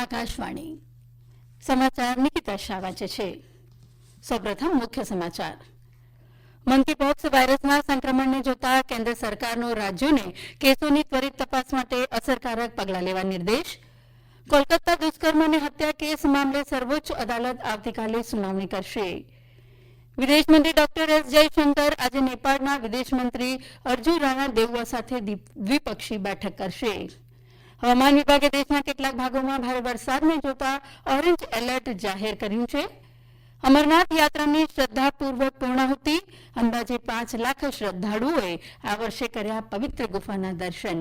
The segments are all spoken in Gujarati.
આકાશવાણી સમાચાર નિકિતા શાહ વાંચે છે. સૌપ્રથમ મુખ્ય સમાચાર. મંકીપોક્સ વાયરસના સંક્રમણને જોતા કેન્દ્ર સરકારનો રાજ્યોને કેસોની ત્વરિત તપાસ માટે અસરકારક પગલાં લેવા નિર્દેશ. કોલકાતા દુષ્કર્મ અને હત્યા કેસ મામલે સર્વોચ્ચ અદાલત આવતીકાલે સુનાવણી કરશે. વિદેશમંત્રી ડોક્ટર એસ જયશંકર આજે નેપાળના વિદેશમંત્રી અર્જુન રાણા દેઉવા સાથે દ્વિપક્ષી બેઠક કરશે. હવામાન વિભાગે દેશના કેટલાક ભાગોમાં ભારે વરસાદને જોતા ઓરેન્જ એલર્ટ જાહેર કર્યું છે. અમરનાથ યાત્રાની શ્રદ્ધાપૂર્વક પૂર્ણાહુતિ. અંદાજે 5 લાખ શ્રદ્ધાળુઓએ આ વર્ષે કર્યા પવિત્ર ગુફાના દર્શન.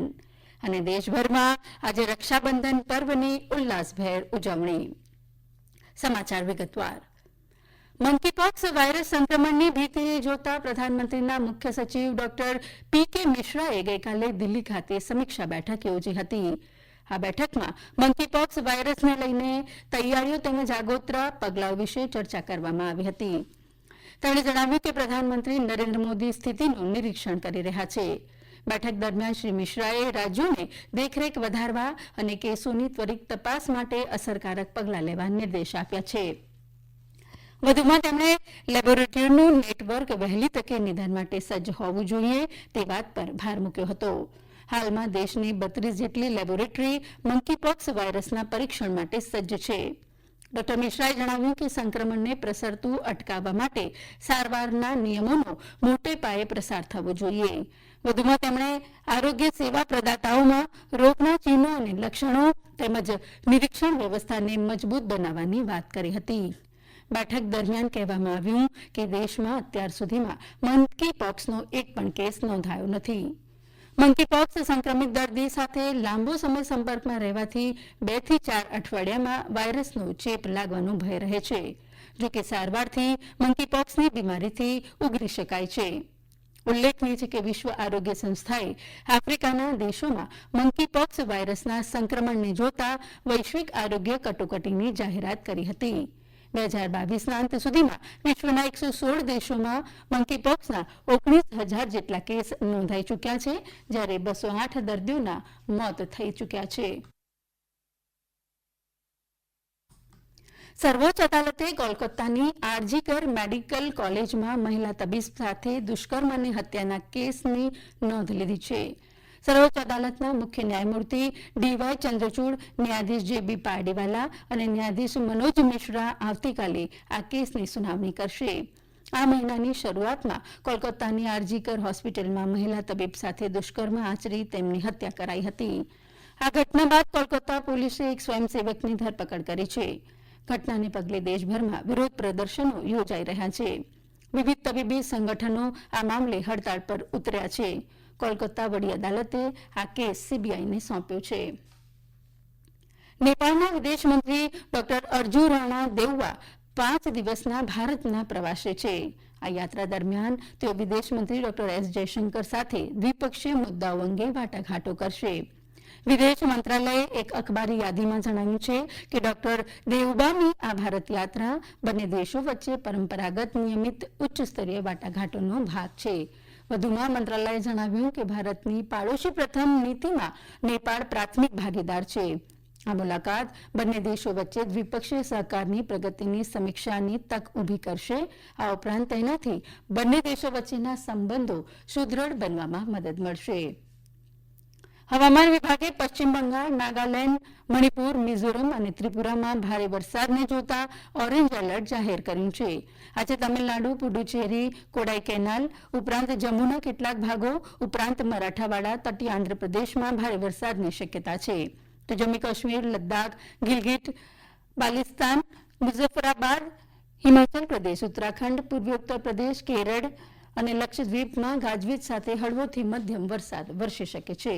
અને દેશભરમાં આજે રક્ષાબંધન પર્વની ઉલ્લાસભેર ઉજવણી. સમાચાર વિગતવાર. મંકીપોક્સ વાયરસ સંક્રમણની ભીતિને જોતા પ્રધાનમંત્રીના મુખ્ય સચિવ ડોક્ટર પી.કે. મિશ્રાએ ગઈકાલે દિલ્હી ખાતે સમીક્ષા બેઠક યોજી હતી. આ બેઠકમાં મંકીપોક્સ વાયરસને લઈને તૈયારીઓ તેમજ આગોતરા પગલાઓ વિશે ચર્ચા કરવામાં આવી હતી. તેમણે જણાવ્યું કે પ્રધાનમંત્રી નરેન્દ્ર મોદી સ્થિતિનું નિરીક્ષણ કરી રહ્યા છે. બેઠક દરમિયાન શ્રી મિશ્રાએ રાજ્યોને દેખરેખ વધારવા અને કેસોની ત્વરિત તપાસ માટે અસરકારક પગલાં લેવા નિર્દેશ આપ્યા છે. વધુમાં તેમણે લેબોરેટરીનું નેટવર્ક વહેલી તકે નિદાન માટે સજ્જ હોવું જોઈએ તે વાત પર ભાર મૂક્યો હતો. હાલમાં દેશની 32 જેટલી લેબોરેટરી મંકીપોક્સ વાયરસના પરીક્ષણ માટે સજ્જ છે. ડોક્ટર મિશ્રાએ જણાવ્યું કે સંક્રમણને પ્રસરતું અટકાવવા માટે સારવારના નિયમોનો મોટે પાયે પ્રસાર થવો જોઈએ. વધુમાં તેમણે આરોગ્ય સેવા પ્રદાતાઓમાં રોગના ચિહ્નો અને લક્ષણો તેમજ નિરીક્ષણ વ્યવસ્થાને મજબૂત બનાવવાની વાત કરી હતી. બેઠક દરમિયાન કહેવામાં આવ્યું કે દેશમાં અત્યાર સુધીમાં મંકીપોક્સનો એક પણ કેસ નોંધાયો નથી. મંકીપોક્સ સંક્રમિત દર્દી સાથે લાંબો સમય સંપર્કમાં રહેવાથી 2 થી 4 અઠવાડિયામાં વાયરસનો ચેપ લાગવાનો ભય રહે છે. જોકે સારવારથી મંકીપોક્સની બીમારીથી ઉગરી શકાય છે. ઉલ્લેખનીય છે કે વિશ્વ આરોગ્ય સંસ્થાએ આફ્રિકાના દેશોમાં મંકીપોક્સ વાયરસના સંક્રમણને જોતા વૈશ્વિક આરોગ્ય કટોકટીની જાહેરાત કરી હતી. 2022ના અંત સુધીમાં વિશ્વના 116 દેશોમાં મંકીપોક્સના 19,000 જેટલા કેસ નોંધાઈ ચૂક્યા છે, જ્યારે 208 દર્દીઓના મોત થઈ ચૂક્યા છે. સર્વોચ્ચ અદાલતે કોલકાતાની આરજીકર મેડિકલ કોલેજમાં મહિલા તબીબ સાથે દુષ્કર્મ અને હત્યાના કેસની નોંધ લીધી છે. સર્વોચ્ચ અદાલતના મુખ્ય ન્યાયમૂર્તિ ડીવાય ચંદ્રચૂડ, ન્યાયાધીશ જે.બી. પારડીવાલા અને ન્યાયાધીશ મનોજ મિશ્રા આવતીકાલે આ કેસની સુનાવણી કરશે. આ મહિનાની શરૂઆતમાં કોલકાતાની આરજીકર હોસ્પિટલમાં મહિલા તબીબ સાથે દુષ્કર્મ આચરી તેમની હત્યા કરાઈ હતી. આ ઘટના બાદ કોલકાતા પોલીસે એક સ્વયંસેવકની ધરપકડ કરી છે. ઘટનાને પગલે દેશભરમાં વિરોધ પ્રદર્શનો યોજાઈ રહ્યા છે. વિવિધ તબીબી સંગઠનો આ મામલે હડતાળ પર ઉતર્યા છે. કોલકાતા વડી અદાલતે આ કેસ સીબીઆઈને સોંપ્યો છે. નેપાળના વિદેશમંત્રી ડોક્ટર અર્જુન રાણા દેઉવા 5 દિવસના ભારતના પ્રવાસે છે. આ યાત્રા દરમિયાન તેઓ વિદેશમંત્રી ડોક્ટર એસ જયશંકર સાથે દ્વિપક્ષીય મુદ્દાઓ અંગે વાટાઘાટો કરશે. વિદેશ મંત્રાલયે એક અખબારી યાદીમાં જણાવ્યું છે કે ડોક્ટર દેઉબાની આ ભારત યાત્રા બંને દેશો વચ્ચે પરંપરાગત નિયમિત ઉચ્ચ સ્તરીય વાટાઘાટોનો ભાગ છે. વધુમાં મંત્રાલયે જણાવ્યું કે ભારતની પાડોશી પ્રથમ નીતિમાં નેપાળ પ્રાથમિક ભાગીદાર છે. આ મુલાકાત બંને દેશો વચ્ચે દ્વિપક્ષીય સહકારની પ્રગતિની સમીક્ષાની તક ઊભી કરશે. આ ઉપરાંત તેનાથી બંને દેશો વચ્ચેના સંબંધો સુદૃઢ બનવામાં મદદ મળશે. હવામાન વિભાગે પશ્ચિમ બંગાળ, નાગાલેન્ડ, મણિપુર, મિઝોરમ અને ત્રિપુરામાં ભારે વરસાદને જોતા ઓરેન્જ એલર્ટ જાહેર કર્યું છે. આજે તમિલનાડુ, પુડુચેરી, કોડાઈ કેનાલ ઉપરાંત જમ્મુના કેટલાક ભાગો ઉપરાંત મરાઠાવાડા, તટીય આંધ્રપ્રદેશમાં ભારે વરસાદની શક્યતા છે. તો જમ્મુ કાશ્મીર, લદ્દાખ, ગિલગિટ, બાલ્ટિસ્તાન, મુઝફ્ફરાબાદ, હિમાચલ પ્રદેશ, ઉત્તરાખંડ, પૂર્વી ઉત્તર પ્રદેશ, કેરળ અને લક્ષદ્વીપમાં ગાજવીજ સાથે હળવોથી મધ્યમ વરસાદ વરસી શકે છે.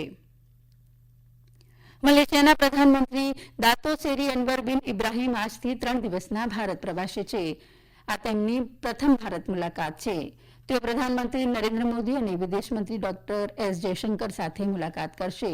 મલેશિયાના પ્રધાનમંત્રી દાતો સેરી અનવર બિન ઇબ્રાહીમ આજથી 3 દિવસના ભારત પ્રવાસે છે. આ તેમની પ્રથમ ભારત મુલાકાત છે. તેઓ પ્રધાનમંત્રી નરેન્દ્ર મોદી અને વિદેશમંત્રી ડોક્ટર એસ જયશંકર સાથે મુલાકાત કરશે.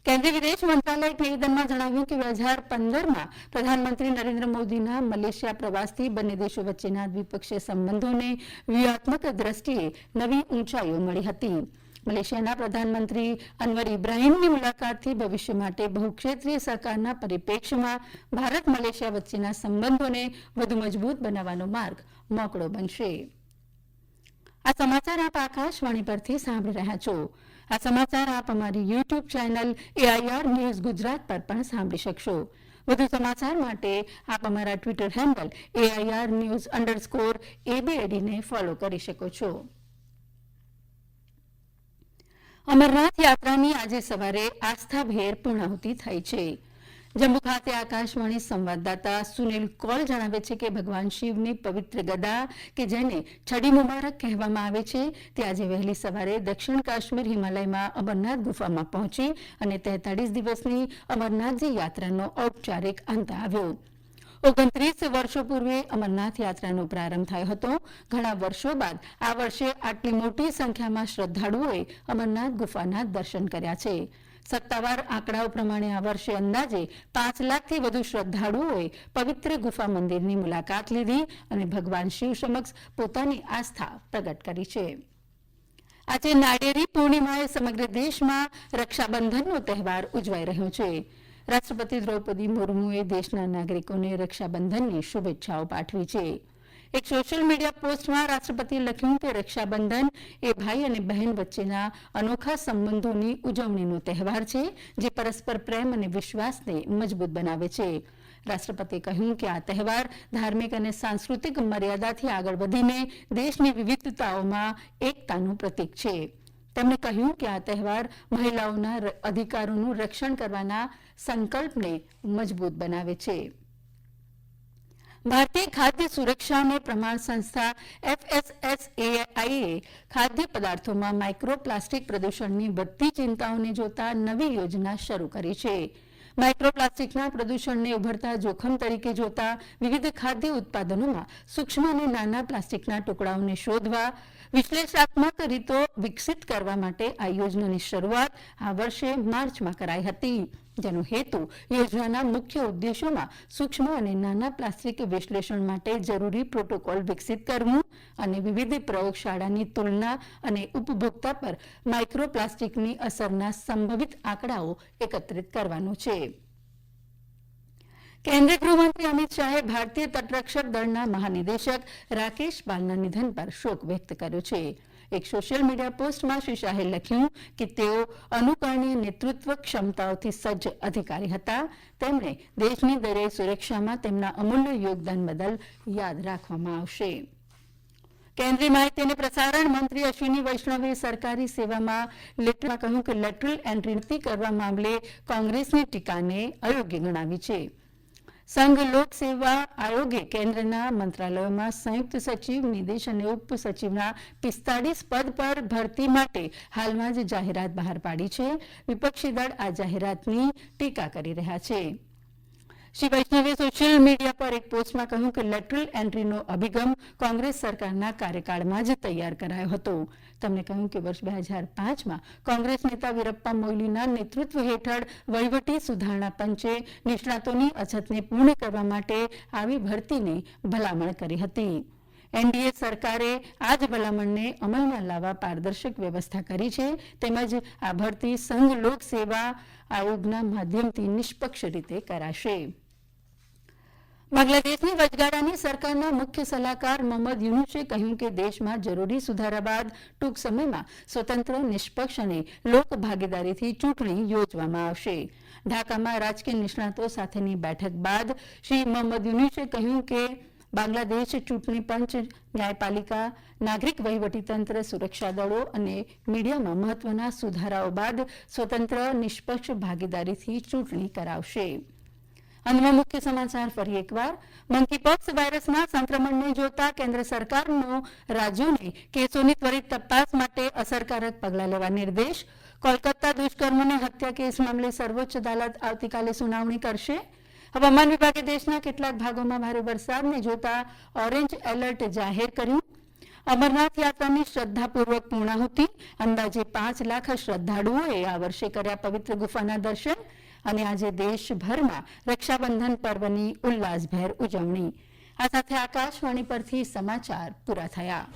કેન્દ્રીય વિદેશ મંત્રાલયે એક નિવેદનમાં જણાવ્યું કે 2015માં પ્રધાનમંત્રી નરેન્દ્ર મોદીના મલેશિયા પ્રવાસથી બંને દેશો વચ્ચેના દ્વિપક્ષીય સંબંધોને વ્યૂહાત્મક દ્રષ્ટિએ નવી ઊંચાઈઓ મળી હતી. મલેશિયાના પ્રધાનમંત્રી અનવર ઇબ્રાહીમની મુલાકાતથી ભવિષ્ય માટે બહુક્ષેત્રીય સહકારના પરિપ્રેક્ષ્યમાં ભારત મલેશિયા વચ્ચેના સંબંધોને વધુ મજબૂત બનાવવાનો માર્ગ મોકળો બનશે. આ સમાચાર આપ આકાશવાણી પરથી સાંભળી રહ્યા છો. આ સમાચાર આપ અમારી YouTube channel AIR news Gujarat પર પણ સાંભળી શકશો. વધુ સમાચાર માટે આપ અમારા ટ્વિટર હેન્ડલ AIR_news_ABAD ને ફોલો કરી શકો છો. અમરનાથ યાત્રાની આજે સવારે આસ્થાભેર પૂર્ણાહુતિ થઈ છે. જમ્મુ ખાતે આકાશવાણી સંવાદદાતા સુનિલ કૌલ જણાવે છે કે ભગવાન શિવની પવિત્ર ગદા કે જેને છડી મુબારક કહેવામાં આવે છે તે આજે વહેલી સવારે દક્ષિણ કાશ્મીર હિમાલયમાં અમરનાથ ગુફામાં પહોંચી અને 43 દિવસની અમરનાથજી યાત્રાનો ઔપચારિક અંત આવ્યો. 29 વર્ષો પૂર્વે અમરનાથ યાત્રાનો પ્રારંભ થયો હતો. ઘણા વર્ષો બાદ આ વર્ષે આટલી મોટી સંખ્યામાં શ્રદ્ધાળુઓએ અમરનાથ ગુફાના દર્શન કર્યા છે. સત્તાવાર આંકડાઓ પ્રમાણે આ વર્ષે અંદાજે 5 લાખથી વધુ શ્રદ્ધાળુઓએ પવિત્ર ગુફા મંદિરની મુલાકાત લીધી અને ભગવાન શિવ સમક્ષ પોતાની આસ્થા પ્રગટ કરી છે. આજે નાળિયેરી પૂર્ણિમાએ સમગ્ર દેશમાં રક્ષાબંધનનો તહેવાર ઉજવાઈ રહ્યો છે. રાષ્ટ્રપતિ દ્રૌપદી મુર્મુએ દેશના નાગરિકોને રક્ષાબંધનની શુભેચ્છાઓ પાઠવી છે. એક સોશિયલ મીડિયા પોસ્ટમાં રાષ્ટ્રપતિએ લખ્યું કે રક્ષાબંધન એ ભાઈ અને બહેન વચ્ચેના અનોખા સંબંધોની ઉજવણીનો તહેવાર છે જે પરસ્પર પ્રેમ અને વિશ્વાસને મજબૂત બનાવે છે. રાષ્ટ્રપતિએ કહ્યું કે આ તહેવાર ધાર્મિક અને સાંસ્કૃતિક મર્યાદાથી આગળ વધીને દેશની વિવિધતાઓમાં એકતાનું પ્રતીક છે. તેમણે કહ્યું કે આ તહેવાર મહિલાઓના અધિકારોનું રક્ષણ કરવાના સંકલ્પને મજબૂત બનાવે છે. ભારતીય ખાદ્ય સુરક્ષા અને પ્રમાણ સંસ્થા FSSAIએ ખાદ્ય પદાર્થોમાં માઇક્રોપ્લાસ્ટિક પ્રદૂષણની વધતી ચિંતાઓને જોતા નવી યોજના શરૂ કરી છે. માઇક્રોપ્લાસ્ટિકના પ્રદૂષણને ઉભરતા જોખમ તરીકે જોતા વિવિધ ખાદ્ય ઉત્પાદનોમાં સૂક્ષ્મ અને નાના પ્લાસ્ટિકના ટુકડાઓને શોધવા વિશ્લેષણાત્મક રીતો વિકસિત કરવા માટે આ યોજનાની શરૂઆત આ વર્ષે માર્ચમાં કરાઈ હતી, જેનો હેતુ યોજનાના મુખ્ય ઉદ્દેશોમાં સૂક્ષ્મ અને નાના પ્લાસ્ટિક વિશ્લેષણ માટે જરૂરી પ્રોટોકોલ વિકસિત કરવું અને વિવિધ પ્રયોગશાળાની તુલના અને ઉપભોક્તા પર માઇક્રોપ્લાસ્ટિકની અસરના સંભવિત આંકડાઓ એકત્રિત કરવાનો છે. કેન્દ્રીય ગૃહમંત્રી અમિત શાહે ભારતીય તટરક્ષક દળના મહાનિદેશક રાકેશ પાલના નિધન પર શોક વ્યક્ત કર્યો છે. એક સોશિયલ મીડિયા પોસ્ટમાં શ્રી શાહે લખ્યું કે તેઓ અનુકરણીય નેતૃત્વ ક્ષમતાઓથી સજ્જ અધિકારી હતા. તેમણે દેશની દરિયાઈ સુરક્ષામાં તેમના અમૂલ્ય યોગદાન બદલ યાદ રાખવામાં આવશે. કેન્દ્રીય માહિતી અને પ્રસારણ મંત્રી અશ્વિની વૈષ્ણવે સરકારી સેવામાં કહ્યું કે લેટરલ એન્ટ્રી નક્કી કરવા મામલે કોંગ્રેસની ટીકાને અયોગ્ય ગણાવી છે. સંઘ લોક સેવા આયોગે કેન્દ્રના મંત્રાલયોમાં સંયુક્ત સચિવ, નિદેશ અને ઉપસચિવના 45 પદ પર ભરતી માટે હાલમાં જ જાહેરાત બહાર પાડી છે. વિપક્ષી દળ આ જાહેરાતની ટીકા કરી રહ્યા છે. શ્રી વૈષ્ણવે સોશિયલ મીડિયા પર એક પોસ્ટમાં કહ્યું કે લેટરલ એન્ટ્રીનો અભિગમ કોંગ્રેસ સરકારના કાર્યકાળમાં જ તૈયાર કરાયો હતો. તેમણે કહ્યું કે વર્ષ 2005માં કોંગ્રેસ નેતા વીરપ્પા મોઇલીના નેતૃત્વ હેઠળ વહીવટી સુધારણા પંચે નિષ્ણાતોની અછતને પૂર્ણ કરવા માટે આવી ભરતીની ભલામણ કરી હતી. એનડીએ સરકારે આ જ ભલામણને અમલમાં લાવવા પારદર્શક વ્યવસ્થા કરી છે. તેમજ આ ભરતી સંઘ લોક સેવા આયોગના માધ્યમથી નિષ્પક્ષ રીતે કરાશે. બાંગ્લાદેશની વચગાળાની સરકારના મુખ્ય સલાહકાર મોહમ્મદ યુનુસે કહ્યું કે દેશમાં જરૂરી સુધારા બાદ ટૂંક સમયમાં સ્વતંત્ર, નિષ્પક્ષ અને લોક ભાગીદારીથી ચૂંટણી યોજવામાં આવશે. ઢાકામાં રાજકીય નિષ્ણાતો સાથેની બેઠક બાદ શ્રી મોહમ્મદ યુનુસે કહ્યું કે બાંગ્લાદેશ ચૂંટણી પંચ, ન્યાયપાલિકા, નાગરિક વહીવટીતંત્ર, સુરક્ષા દળો અને મીડિયામાં મહત્વના સુધારાઓ બાદ સ્વતંત્ર, નિષ્પક્ષ ભાગીદારીથી ચૂંટણી કરાવશે. અંતમાં મુખ્ય સમાચાર ફરી એકવાર. મંકીપોક્સ વાયરસના સંક્રમણને જોતા કેન્દ્ર સરકારનો રાજ્યોને કેસોની ત્વરિત તપાસ માટે અસરકારક પગલાં લેવા નિર્દેશ. કોલકાતા દુષ્કર્મ અને હત્યા કેસ મામલે સર્વોચ્ચ અદાલત આવતીકાલે સુનાવણી કરશે. હવામાન વિભાગે દેશના કેટલાક ભાગોમાં ભારે વરસાદને જોતા ઓરેન્જ એલર્ટ જાહેર કર્યું. અમરનાથ યાત્રાની શ્રદ્ધાપૂર્વક પૂર્ણાહુતિ. અંદાજે 5 લાખ શ્રદ્ધાળુઓએ આ વર્ષે કર્યા પવિત્ર ગુફાના દર્શન. અને આજે દેશભરમાં રક્ષાબંધન પર્વની ઉલ્લાસભેર ઉજવણી. આ સાથે આકાશવાણી પરથી સમાચાર પૂરા થયા.